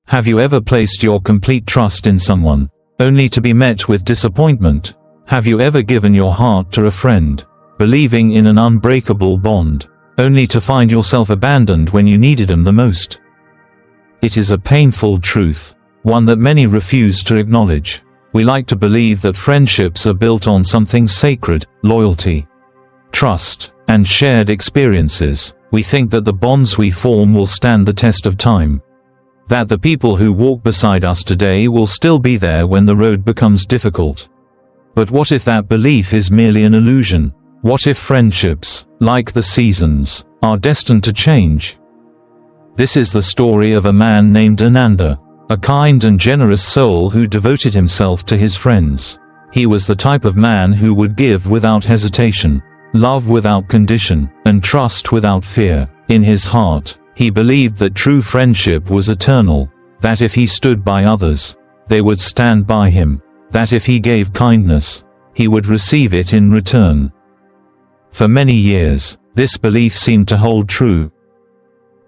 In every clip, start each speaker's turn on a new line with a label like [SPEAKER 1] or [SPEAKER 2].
[SPEAKER 1] Have you ever placed your complete trust in someone, only to be met with disappointment? Have you ever given your heart to a friend, believing in an unbreakable bond, only to find yourself abandoned when you needed them the most? It is a painful truth, one that many refuse to acknowledge. We like to believe that friendships are built on something sacred, loyalty, trust, and shared experiences. We think that the bonds we form will stand the test of time, that the people who walk beside us today will still be there when the road becomes difficult. But what if that belief is merely an illusion? What if friendships, like the seasons, are destined to change? This is the story of a man named Ananda, a kind and generous soul who devoted himself to his friends. He was the type of man who would give without hesitation, love without condition, and trust without fear. In his heart, he believed that true friendship was eternal, that if he stood by others, they would stand by him, that if he gave kindness, he would receive it in return. For many years, this belief seemed to hold true.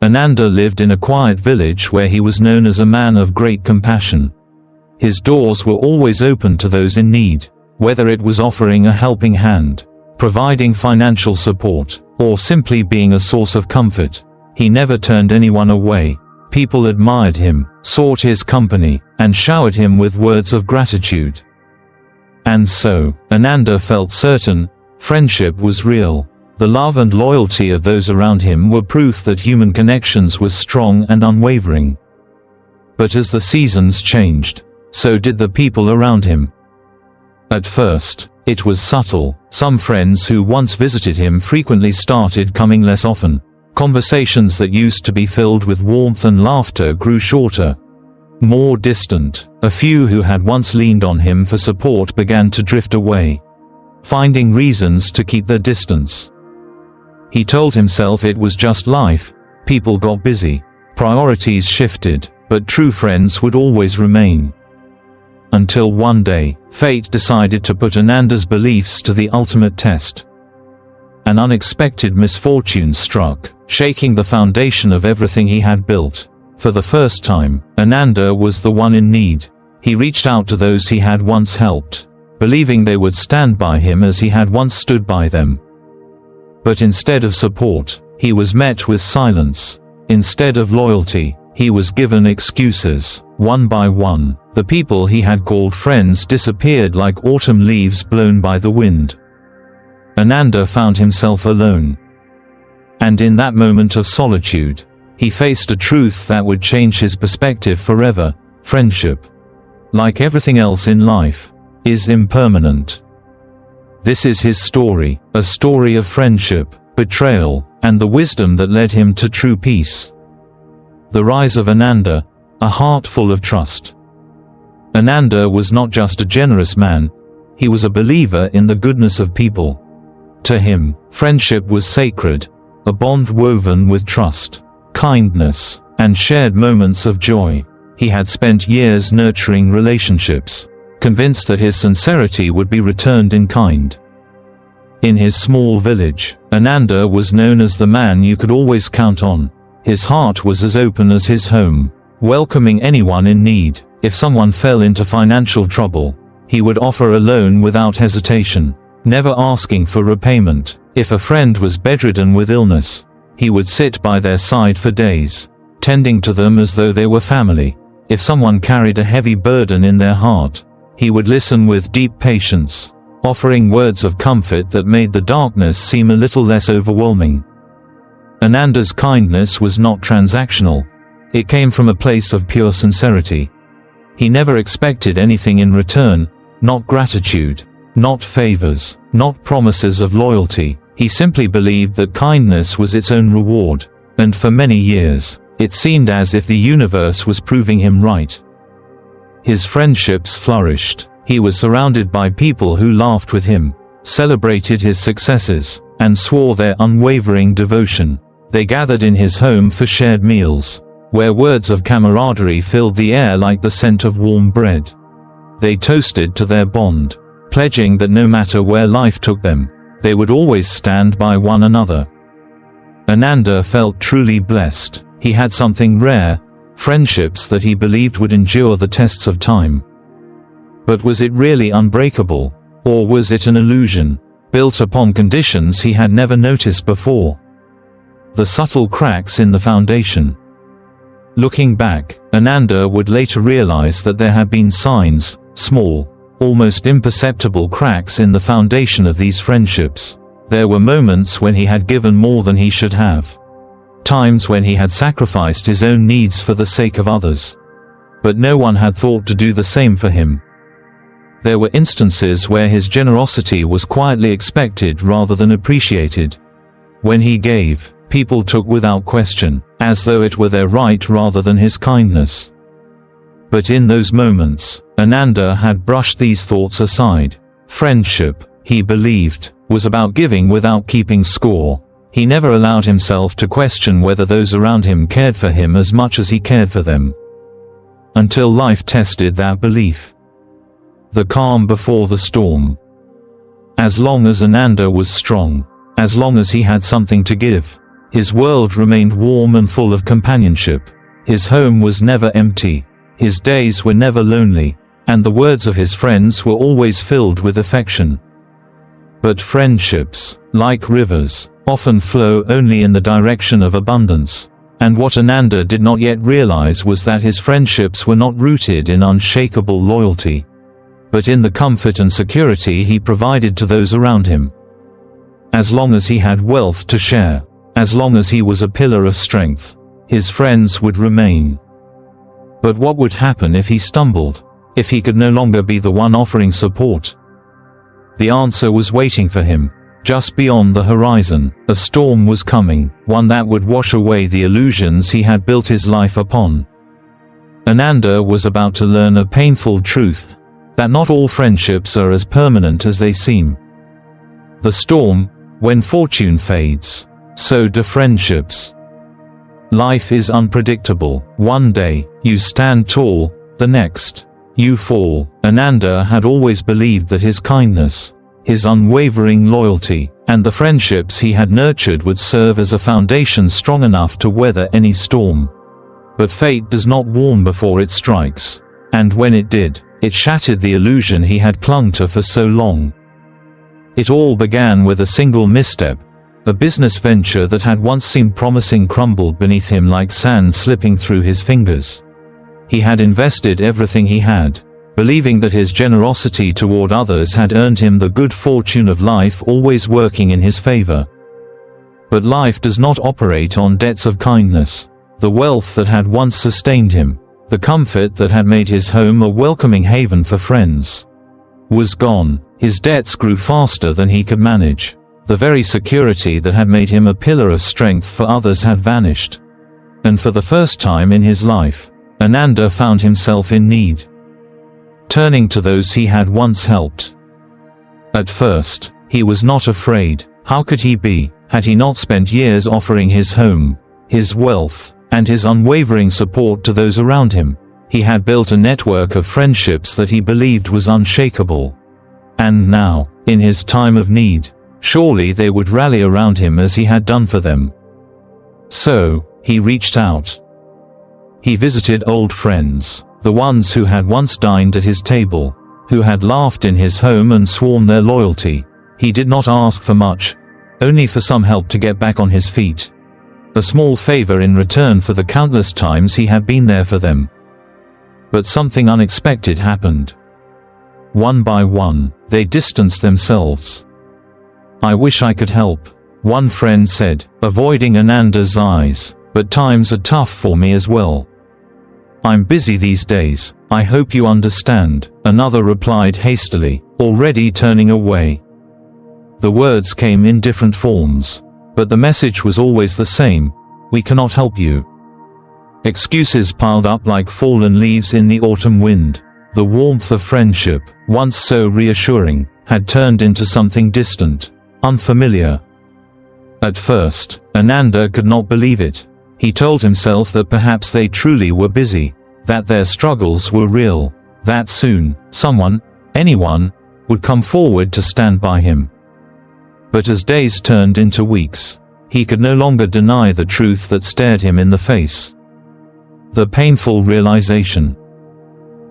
[SPEAKER 1] Ananda lived in a quiet village where he was known as a man of great compassion. His doors were always open to those in need, whether it was offering a helping hand, providing financial support, or simply being a source of comfort. He never turned anyone away. People admired him, sought his company, and showered him with words of gratitude. And so, Ananda felt certain, friendship was real. The love and loyalty of those around him were proof that human connections were strong and unwavering. But as the seasons changed, so did the people around him. At first, it was subtle. Some friends who once visited him frequently started coming less often. Conversations that used to be filled with warmth and laughter grew shorter, more distant. A few who had once leaned on him for support began to drift away, finding reasons to keep their distance. He told himself it was just life. People got busy, priorities shifted, but true friends would always remain. Until one day, fate decided to put Ananda's beliefs to the ultimate test. An unexpected misfortune struck, shaking the foundation of everything he had built. For the first time, Ananda was the one in need. He reached out to those he had once helped, believing they would stand by him as he had once stood by them. But instead of support, he was met with silence. Instead of loyalty, he was given excuses. One by one, the people he had called friends disappeared like autumn leaves blown by the wind. Ananda found himself alone. And in that moment of solitude, he faced a truth that would change his perspective forever. Friendship, like everything else in life, is impermanent. This is his story, a story of friendship, betrayal, and the wisdom that led him to true peace. The rise of Ananda, a heart full of trust. Ananda was not just a generous man, he was a believer in the goodness of people. To him, friendship was sacred, a bond woven with trust, kindness, and shared moments of joy. He had spent years nurturing relationships, convinced that his sincerity would be returned in kind. In his small village, Ananda was known as the man you could always count on. His heart was as open as his home, welcoming anyone in need. If someone fell into financial trouble, he would offer a loan without hesitation, never asking for repayment. If a friend was bedridden with illness, he would sit by their side for days, tending to them as though they were family. If someone carried a heavy burden in their heart, he would listen with deep patience, offering words of comfort that made the darkness seem a little less overwhelming. Ananda's kindness was not transactional. It came from a place of pure sincerity. He never expected anything in return, not gratitude, not favors, not promises of loyalty. He simply believed that kindness was its own reward, and for many years, it seemed as if the universe was proving him right. His friendships flourished. He was surrounded by people who laughed with him, celebrated his successes, and swore their unwavering devotion. They gathered in his home for shared meals, where words of camaraderie filled the air like the scent of warm bread. They toasted to their bond, pledging that no matter where life took them, they would always stand by one another. Ananda felt truly blessed. He had something rare, friendships that he believed would endure the tests of time. But was it really unbreakable, or was it an illusion, built upon conditions he had never noticed before? The subtle cracks in the foundation. Looking back, Ananda would later realize that there had been signs, small, almost imperceptible cracks in the foundation of these friendships. There were moments when he had given more than he should have. Times when he had sacrificed his own needs for the sake of others. But no one had thought to do the same for him. There were instances where his generosity was quietly expected rather than appreciated. When he gave, people took without question, as though it were their right rather than his kindness. But in those moments, Ananda had brushed these thoughts aside. Friendship, he believed, was about giving without keeping score. He never allowed himself to question whether those around him cared for him as much as he cared for them. Until life tested that belief. The calm before the storm. As long as Ananda was strong, as long as he had something to give, his world remained warm and full of companionship. His home was never empty, his days were never lonely, and the words of his friends were always filled with affection. But friendships, like rivers, often flow only in the direction of abundance. And what Ananda did not yet realize was that his friendships were not rooted in unshakable loyalty, but in the comfort and security he provided to those around him. As long as he had wealth to share, as long as he was a pillar of strength, his friends would remain. But what would happen if he stumbled, if he could no longer be the one offering support? The answer was waiting for him. Just beyond the horizon, a storm was coming, one that would wash away the illusions he had built his life upon. Ananda was about to learn a painful truth, that not all friendships are as permanent as they seem. The storm, when fortune fades, so do friendships. Life is unpredictable. One day, you stand tall, the next, you fall. Ananda had always believed that his kindness, his unwavering loyalty, and the friendships he had nurtured would serve as a foundation strong enough to weather any storm. But fate does not warn before it strikes, and when it did, it shattered the illusion he had clung to for so long. It all began with a single misstep. A business venture that had once seemed promising crumbled beneath him like sand slipping through his fingers. He had invested everything he had, believing that his generosity toward others had earned him the good fortune of life always working in his favor. But life does not operate on debts of kindness. The wealth that had once sustained him, the comfort that had made his home a welcoming haven for friends, was gone. His debts grew faster than he could manage. The very security that had made him a pillar of strength for others had vanished. And for the first time in his life, Ananda found himself in need, turning to those he had once helped. At first, he was not afraid. How could he be? Had he not spent years offering his home, his wealth, and his unwavering support to those around him? He had built a network of friendships that he believed was unshakable. And now, in his time of need, surely they would rally around him as he had done for them. So, he reached out. He visited old friends, the ones who had once dined at his table, who had laughed in his home and sworn their loyalty. He did not ask for much, only for some help to get back on his feet. A small favor in return for the countless times he had been there for them. But something unexpected happened. One by one, they distanced themselves. "I wish I could help," one friend said, avoiding Ananda's eyes, "but times are tough for me as well. I'm busy these days, I hope you understand," another replied hastily, already turning away. The words came in different forms, but the message was always the same: "We cannot help you." Excuses piled up like fallen leaves in the autumn wind. The warmth of friendship, once so reassuring, had turned into something distant, unfamiliar. At first, Ananda could not believe it. He told himself that perhaps they truly were busy, that their struggles were real, that soon, someone, anyone, would come forward to stand by him. But as days turned into weeks, he could no longer deny the truth that stared him in the face. The painful realization.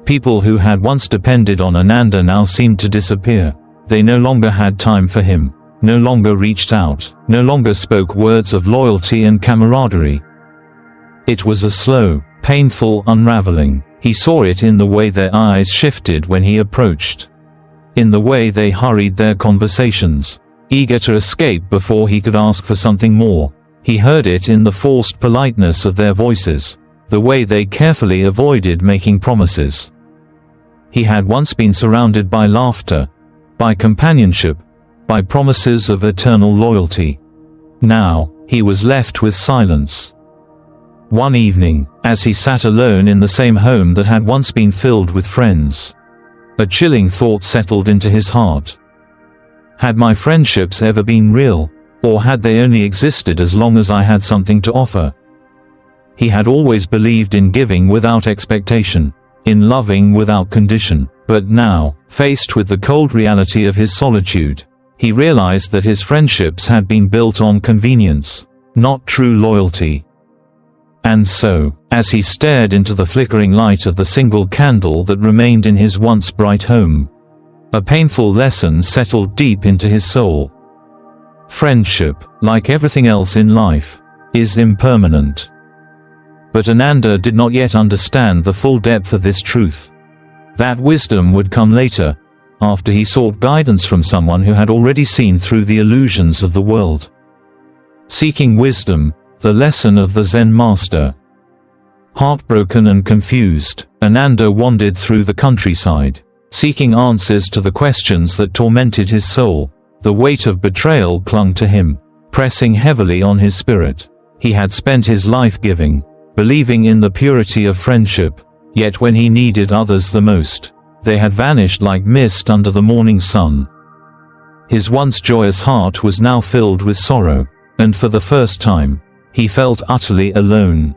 [SPEAKER 1] People who had once depended on Ananda now seemed to disappear. They no longer had time for him, no longer reached out, no longer spoke words of loyalty and camaraderie. It was a slow, painful unraveling. He saw it in the way their eyes shifted when he approached, in the way they hurried their conversations, eager to escape before he could ask for something more. He heard it in the forced politeness of their voices, the way they carefully avoided making promises. He had once been surrounded by laughter, by companionship, by promises of eternal loyalty. Now, he was left with silence. One evening, as he sat alone in the same home that had once been filled with friends, a chilling thought settled into his heart. Had my friendships ever been real, or had they only existed as long as I had something to offer? He had always believed in giving without expectation, in loving without condition, but now, faced with the cold reality of his solitude, he realized that his friendships had been built on convenience, not true loyalty. And so, as he stared into the flickering light of the single candle that remained in his once bright home, a painful lesson settled deep into his soul. Friendship, like everything else in life, is impermanent. But Ananda did not yet understand the full depth of this truth. That wisdom would come later, after he sought guidance from someone who had already seen through the illusions of the world. Seeking wisdom, the lesson of the Zen master. Heartbroken and confused, Ananda wandered through the countryside, seeking answers to the questions that tormented his soul. The weight of betrayal clung to him, pressing heavily on his spirit. He had spent his life giving, believing in the purity of friendship, yet when he needed others the most, they had vanished like mist under the morning sun. His once joyous heart was now filled with sorrow, and for the first time, he felt utterly alone.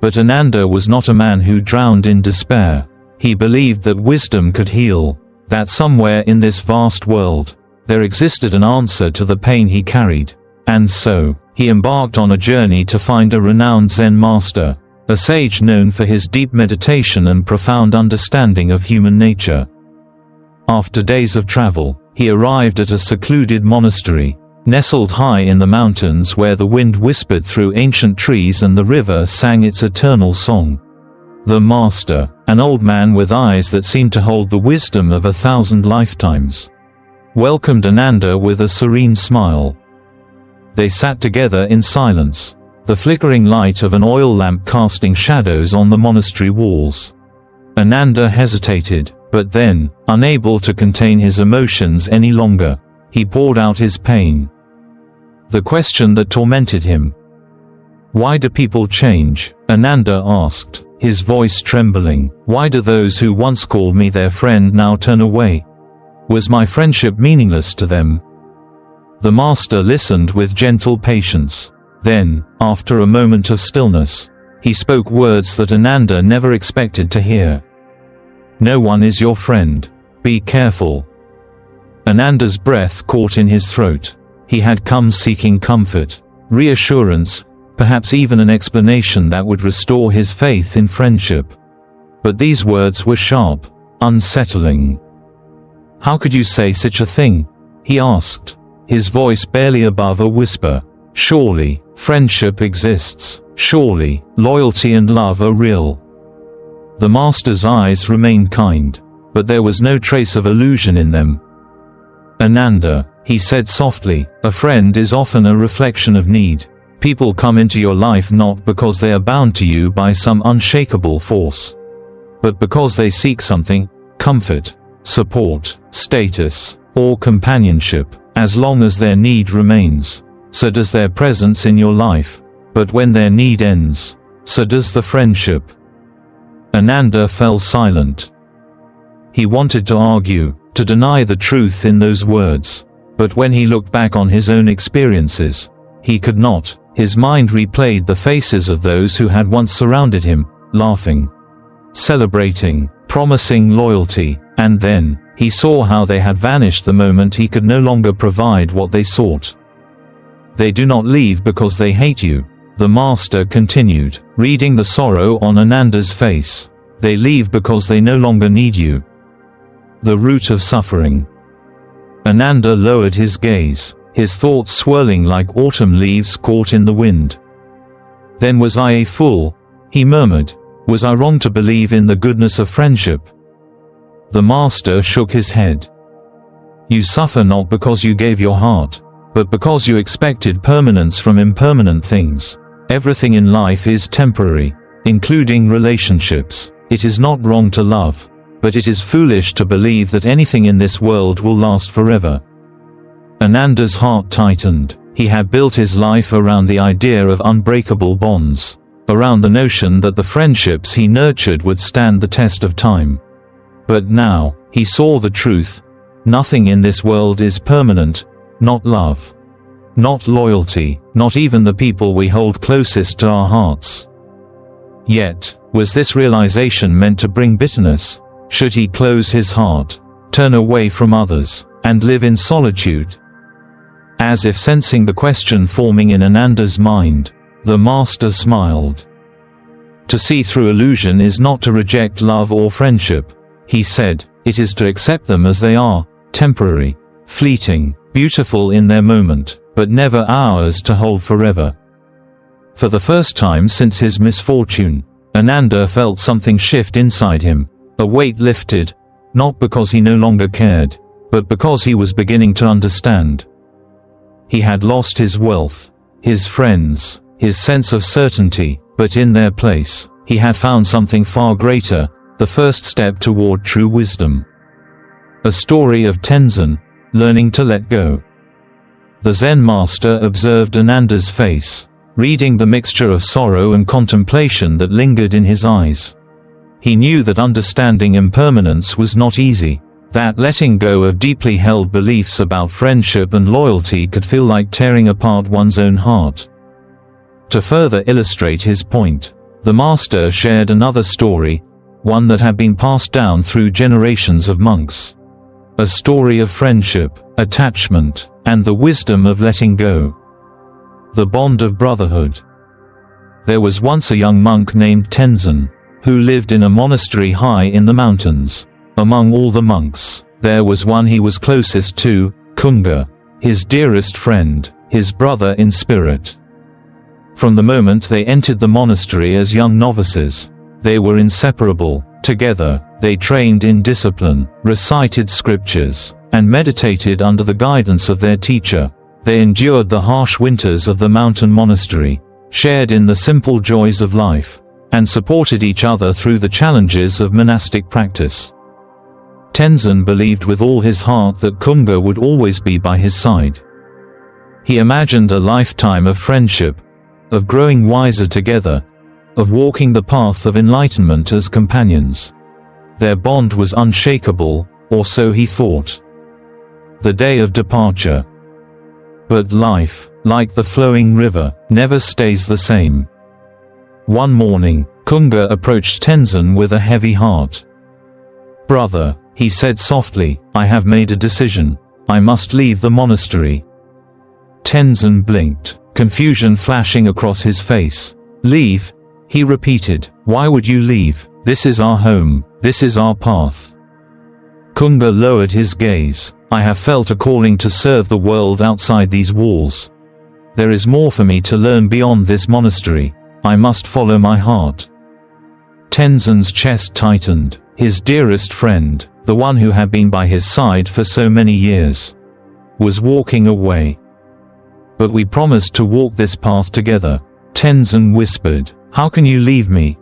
[SPEAKER 1] But Ananda was not a man who drowned in despair. He believed that wisdom could heal, that somewhere in this vast world, there existed an answer to the pain he carried. And so, he embarked on a journey to find a renowned Zen master, a sage known for his deep meditation and profound understanding of human nature. After days of travel, he arrived at a secluded monastery, nestled high in the mountains where the wind whispered through ancient trees and the river sang its eternal song. The master, an old man with eyes that seemed to hold the wisdom of 1,000 lifetimes, welcomed Ananda with a serene smile. They sat together in silence, the flickering light of an oil lamp casting shadows on the monastery walls. Ananda hesitated, but then, unable to contain his emotions any longer, he poured out his pain. The question that tormented him. Why do people change? Ananda asked, his voice trembling. Why do those who once called me their friend now turn away? Was my friendship meaningless to them? The master listened with gentle patience. Then, after a moment of stillness, he spoke words that Ananda never expected to hear. No one is your friend. Be careful. Ananda's breath caught in his throat. He had come seeking comfort, reassurance, perhaps even an explanation that would restore his faith in friendship. But these words were sharp, unsettling. How could you say such a thing? He asked, his voice barely above a whisper. Surely, friendship exists. Surely, loyalty and love are real. The master's eyes remained kind, but there was no trace of illusion in them. Ananda, he said softly, a friend is often a reflection of need. People come into your life not because they are bound to you by some unshakable force, but because they seek something, comfort, support, status, or companionship. As long as their need remains, so does their presence in your life. But when their need ends, so does the friendship. Ananda fell silent. He wanted to argue, to deny the truth in those words, but when he looked back on his own experiences, he could not. His mind replayed the faces of those who had once surrounded him, laughing, celebrating, promising loyalty, and then, he saw how they had vanished the moment he could no longer provide what they sought. They do not leave because they hate you. The master continued, reading the sorrow on Ananda's face. They leave because they no longer need you. The root of suffering. Ananda lowered his gaze, his thoughts swirling like autumn leaves caught in the wind. Then was I a fool? He murmured. Was I wrong to believe in the goodness of friendship? The master shook his head. You suffer not because you gave your heart, but because you expected permanence from impermanent things. Everything in life is temporary, including relationships. It is not wrong to love, but it is foolish to believe that anything in this world will last forever. Ananda's heart tightened. He had built his life around the idea of unbreakable bonds, around the notion that the friendships he nurtured would stand the test of time. But now, he saw the truth. Nothing in this world is permanent, not love, not loyalty, not even the people we hold closest to our hearts. Yet, was this realization meant to bring bitterness? Should he close his heart, turn away from others, and live in solitude? As if sensing the question forming in Ananda's mind, the master smiled. To see through illusion is not to reject love or friendship, he said, it is to accept them as they are, temporary, fleeting, beautiful in their moment, but never ours to hold forever. For the first time since his misfortune, Ananda felt something shift inside him. A weight lifted, not because he no longer cared, but because he was beginning to understand. He had lost his wealth, his friends, his sense of certainty, but in their place, he had found something far greater, the first step toward true wisdom. A story of Tenzin, learning to let go. The Zen master observed Ananda's face, reading the mixture of sorrow and contemplation that lingered in his eyes. He knew that understanding impermanence was not easy, that letting go of deeply held beliefs about friendship and loyalty could feel like tearing apart one's own heart. To further illustrate his point, the master shared another story, one that had been passed down through generations of monks. A story of friendship, attachment, and the wisdom of letting go. The bond of brotherhood. There was once a young monk named Tenzin, who lived in a monastery high in the mountains. Among all the monks, there was one he was closest to, Kunga, his dearest friend, his brother in spirit. From the moment they entered the monastery as young novices, they were inseparable. Together, they trained in discipline, recited scriptures, and meditated under the guidance of their teacher. They endured the harsh winters of the mountain monastery, shared in the simple joys of life, and supported each other through the challenges of monastic practice. Tenzin believed with all his heart that Kunga would always be by his side. He imagined a lifetime of friendship, of growing wiser together, of walking the path of enlightenment as companions. Their bond was unshakable, or so he thought. The day of departure. But life, like the flowing river, never stays the same. One morning, Kunga approached Tenzin with a heavy heart. "Brother," he said softly, "I have made a decision. I must leave the monastery." Tenzin blinked, confusion flashing across his face. "Leave?" he repeated. "Why would you leave? This is our home, this is our path." Kunga lowered his gaze. "I have felt a calling to serve the world outside these walls. There is more for me to learn beyond this monastery. I must follow my heart." Tenzin's chest tightened. His dearest friend, the one who had been by his side for so many years, was walking away. "But we promised to walk this path together," Tenzin whispered. "How can you leave me?"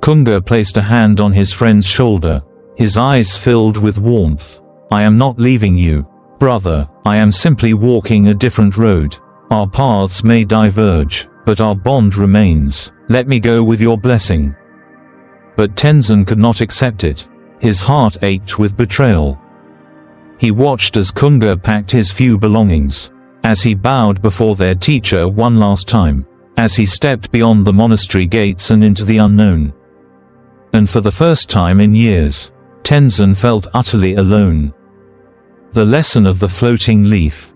[SPEAKER 1] Kunga placed a hand on his friend's shoulder, his eyes filled with warmth. "I am not leaving you, brother. I am simply walking a different road. Our paths may diverge, but our bond remains. Let me go with your blessing." But Tenzin could not accept it. His heart ached with betrayal. He watched as Kunga packed his few belongings, as he bowed before their teacher one last time, as he stepped beyond the monastery gates and into the unknown. And for the first time in years, Tenzin felt utterly alone. The lesson of the floating leaf.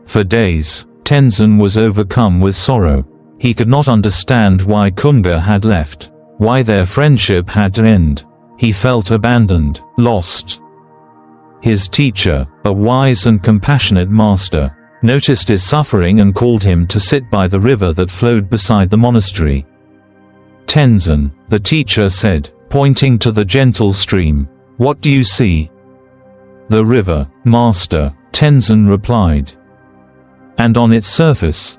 [SPEAKER 1] For days, Tenzin was overcome with sorrow. He could not understand why Kunga had left, why their friendship had to end. He felt abandoned, lost. His teacher, a wise and compassionate master, noticed his suffering and called him to sit by the river that flowed beside the monastery. "Tenzin," the teacher said, pointing to the gentle stream, "what do you see?" "The river, master," Tenzin replied. "And on its surface?"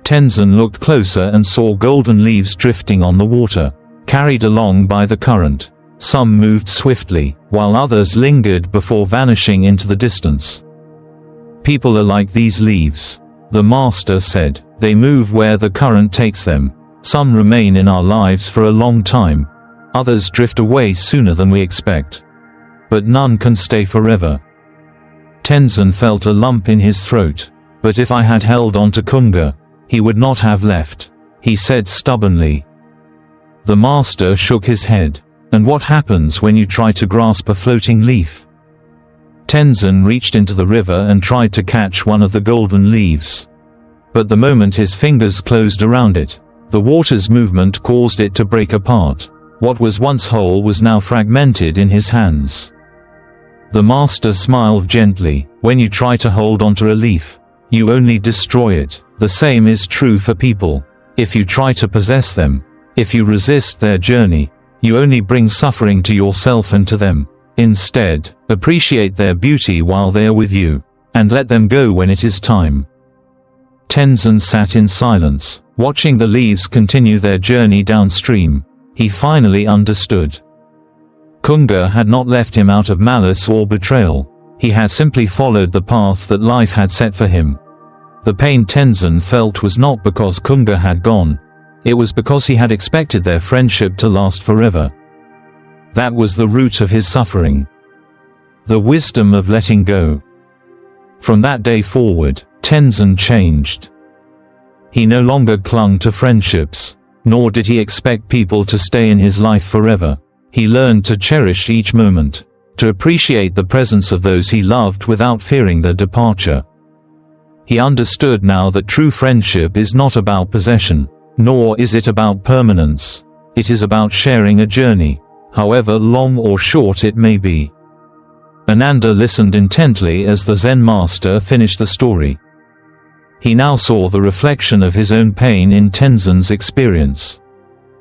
[SPEAKER 1] Tenzin looked closer and saw golden leaves drifting on the water, carried along by the current. Some moved swiftly, while others lingered before vanishing into the distance. "People are like these leaves," the master said. "They move where the current takes them. Some remain in our lives for a long time. Others drift away sooner than we expect. But none can stay forever." Tenzin felt a lump in his throat. "But if I had held on to Kunga, he would not have left," he said stubbornly. The master shook his head. "And what happens when you try to grasp a floating leaf?" Tenzin reached into the river and tried to catch one of the golden leaves. But the moment his fingers closed around it, the water's movement caused it to break apart. What was once whole was now fragmented in his hands. The master smiled gently. "When you try to hold onto a leaf, you only destroy it. The same is true for people. If you try to possess them, if you resist their journey, you only bring suffering to yourself and to them. Instead, appreciate their beauty while they are with you, and let them go when it is time." Tenzin sat in silence, watching the leaves continue their journey downstream. He finally understood. Kunga had not left him out of malice or betrayal. He had simply followed the path that life had set for him. The pain Tenzin felt was not because Kunga had gone. It was because he had expected their friendship to last forever. That was the root of his suffering. The wisdom of letting go. From that day forward, Tenzin changed. He no longer clung to friendships, nor did he expect people to stay in his life forever. He learned to cherish each moment, to appreciate the presence of those he loved without fearing their departure. He understood now that true friendship is not about possession, nor is it about permanence. It is about sharing a journey, however long or short it may be. Ananda listened intently as the Zen master finished the story. He now saw the reflection of his own pain in Tenzin's experience.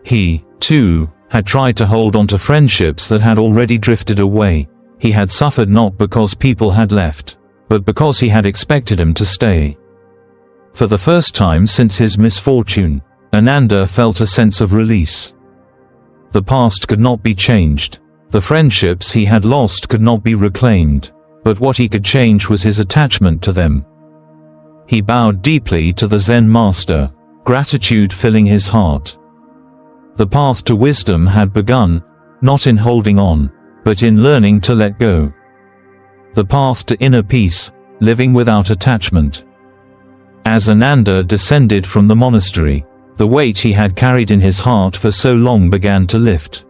[SPEAKER 1] He, too, had tried to hold on to friendships that had already drifted away. He had suffered not because people had left, but because he had expected them to stay. For the first time since his misfortune, Ananda felt a sense of release. The past could not be changed. The friendships he had lost could not be reclaimed, but what he could change was his attachment to them. He bowed deeply to the Zen master, gratitude filling his heart. The path to wisdom had begun, not in holding on, but in learning to let go. The path to inner peace, living without attachment. As Ananda descended from the monastery, the weight he had carried in his heart for so long began to lift.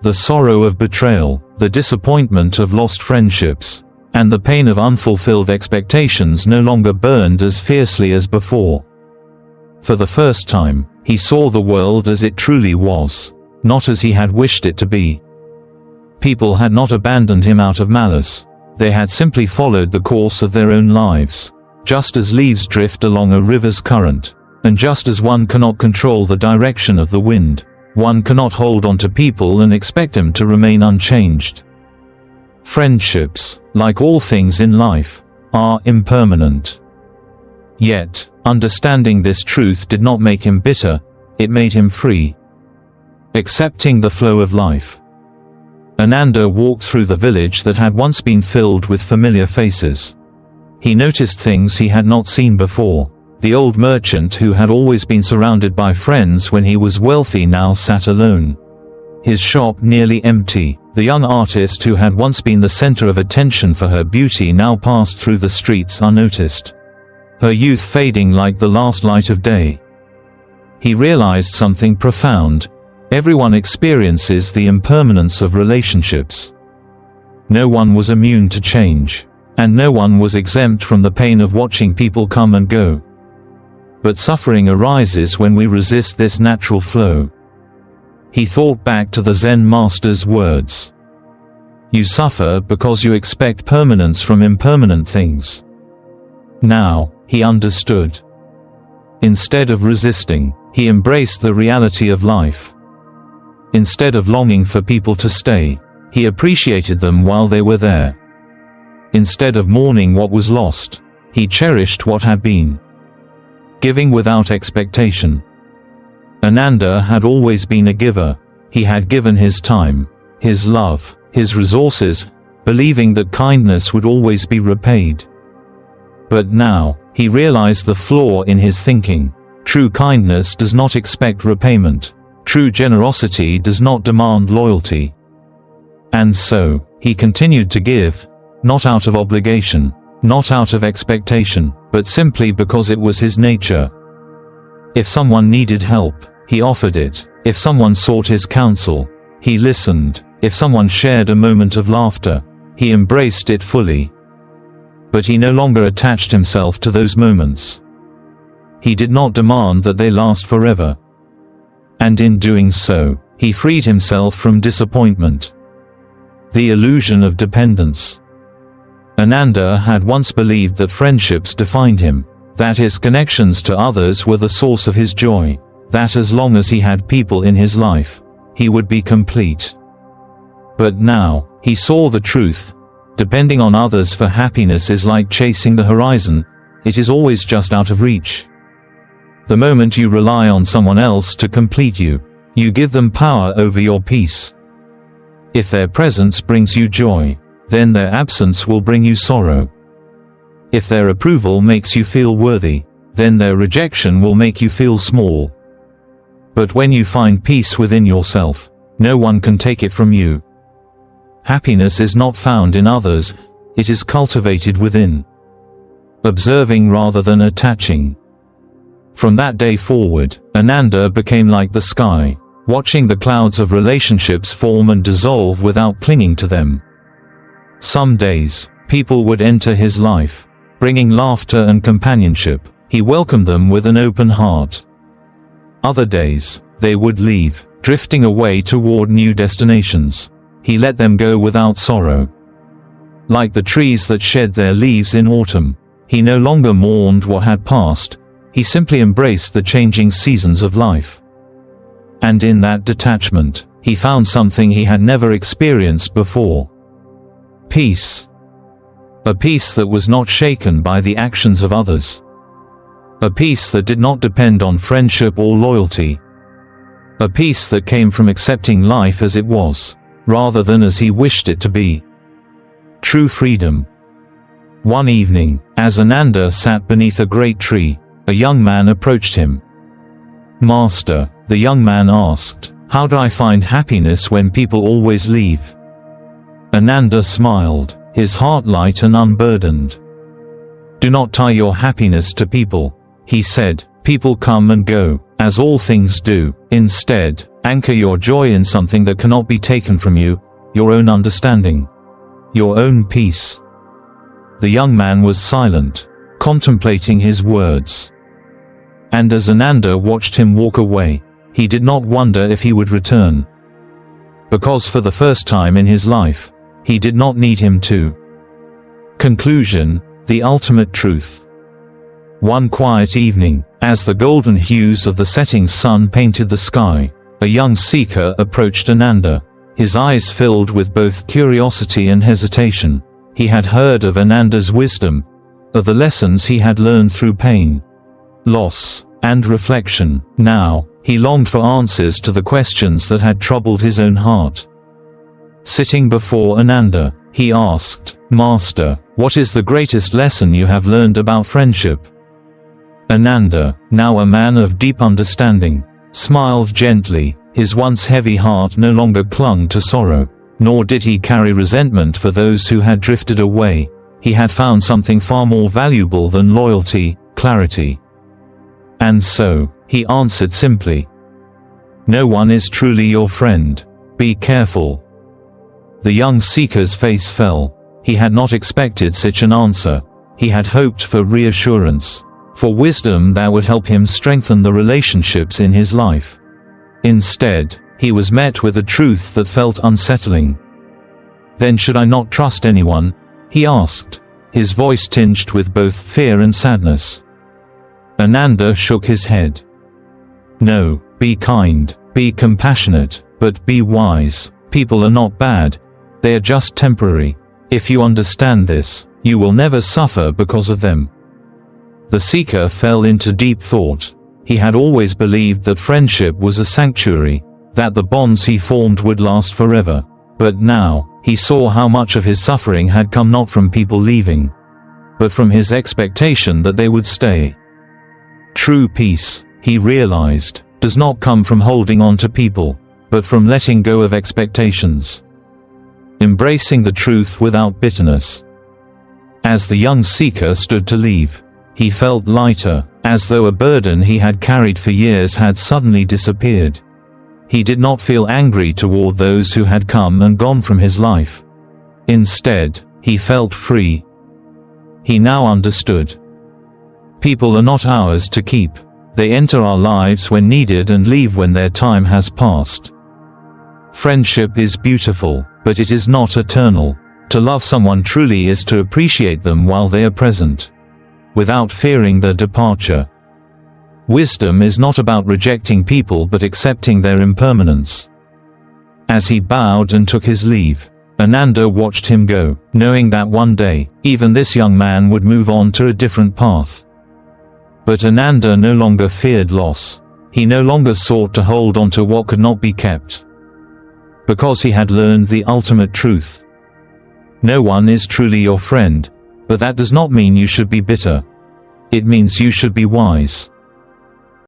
[SPEAKER 1] The sorrow of betrayal, the disappointment of lost friendships, and the pain of unfulfilled expectations no longer burned as fiercely as before. For the first time, he saw the world as it truly was, not as he had wished it to be. People had not abandoned him out of malice. They had simply followed the course of their own lives, just as leaves drift along a river's current. And just as one cannot control the direction of the wind, one cannot hold on to people and expect them to remain unchanged. Friendships, like all things in life, are impermanent. Yet, understanding this truth did not make him bitter, it made him free. Accepting the flow of life. Ananda walked through the village that had once been filled with familiar faces. He noticed things he had not seen before. The old merchant who had always been surrounded by friends when he was wealthy now sat alone. His shop nearly empty. The young artist who had once been the center of attention for her beauty now passed through the streets unnoticed, her youth fading like the last light of day. He realized something profound. Everyone experiences the impermanence of relationships. No one was immune to change, and no one was exempt from the pain of watching people come and go. But suffering arises when we resist this natural flow. He thought back to the Zen master's words. You suffer because you expect permanence from impermanent things. Now, he understood. Instead of resisting, he embraced the reality of life. Instead of longing for people to stay, he appreciated them while they were there. Instead of mourning what was lost, he cherished what had been. Giving without expectation. Ananda had always been a giver. He had given his time, his love, his resources, believing that kindness would always be repaid. But now, he realized the flaw in his thinking. True kindness does not expect repayment. True generosity does not demand loyalty. And so, he continued to give, not out of obligation, not out of expectation, but simply because it was his nature. If someone needed help, he offered it. If someone sought his counsel, he listened. If someone shared a moment of laughter, he embraced it fully. But he no longer attached himself to those moments. He did not demand that they last forever. And in doing so, he freed himself from disappointment. The illusion of dependence. Ananda had once believed that friendships defined him, that his connections to others were the source of his joy, that as long as he had people in his life, he would be complete. But now, he saw the truth. Depending on others for happiness is like chasing the horizon, it is always just out of reach. The moment you rely on someone else to complete you, you give them power over your peace. If their presence brings you joy, then their absence will bring you sorrow. If their approval makes you feel worthy, then their rejection will make you feel small. But when you find peace within yourself, no one can take it from you. Happiness is not found in others, it is cultivated within. Observing rather than attaching. From that day forward, Ananda became like the sky, watching the clouds of relationships form and dissolve without clinging to them. Some days, people would enter his life, bringing laughter and companionship. He welcomed them with an open heart. Other days, they would leave, drifting away toward new destinations. He let them go without sorrow. Like the trees that shed their leaves in autumn, he no longer mourned what had passed, he simply embraced the changing seasons of life. And in that detachment, he found something he had never experienced before. Peace. A peace that was not shaken by the actions of others. A peace that did not depend on friendship or loyalty. A peace that came from accepting life as it was, rather than as he wished it to be. True freedom. One evening, as Ananda sat beneath a great tree, a young man approached him. Master, the young man asked, how do I find happiness when people always leave? Ananda smiled, his heart light and unburdened. Do not tie your happiness to people, he said. People come and go, as all things do. Instead, anchor your joy in something that cannot be taken from you, your own understanding, your own peace. The young man was silent, contemplating his words. And as Ananda watched him walk away, he did not wonder if he would return. Because for the first time in his life, he did not need him to. Conclusion: the ultimate truth. One quiet evening, as the golden hues of the setting sun painted the sky, a young seeker approached Ananda, his eyes filled with both curiosity and hesitation. He had heard of Ananda's wisdom, of the lessons he had learned through pain, loss, and reflection. Now, he longed for answers to the questions that had troubled his own heart. Sitting before Ananda, he asked, Master, what is the greatest lesson you have learned about friendship? Ananda, now a man of deep understanding, smiled gently. His once heavy heart no longer clung to sorrow, nor did he carry resentment for those who had drifted away. He had found something far more valuable than loyalty, clarity. And so, he answered simply, no one is truly your friend. Be careful. The young seeker's face fell. He had not expected such an answer. He had hoped for reassurance, for wisdom that would help him strengthen the relationships in his life. Instead, he was met with a truth that felt unsettling. "Then should I not trust anyone?" he asked, his voice tinged with both fear and sadness. Ananda shook his head. "No, be kind, be compassionate, but be wise. People are not bad, they are just temporary. If you understand this, you will never suffer because of them." The seeker fell into deep thought. He had always believed that friendship was a sanctuary, that the bonds he formed would last forever. But now, he saw how much of his suffering had come not from people leaving, but from his expectation that they would stay. True peace, he realized, does not come from holding on to people, but from letting go of expectations. Embracing the truth without bitterness. As the young seeker stood to leave, he felt lighter, as though a burden he had carried for years had suddenly disappeared. He did not feel angry toward those who had come and gone from his life. Instead, he felt free. He now understood. People are not ours to keep. They enter our lives when needed and leave when their time has passed. Friendship is beautiful, but it is not eternal. To love someone truly is to appreciate them while they are present, without fearing their departure. Wisdom is not about rejecting people but accepting their impermanence. As he bowed and took his leave, Ananda watched him go, knowing that one day, even this young man would move on to a different path. But Ananda no longer feared loss. He no longer sought to hold on to what could not be kept, because he had learned the ultimate truth. No one is truly your friend, but that does not mean you should be bitter. It means you should be wise.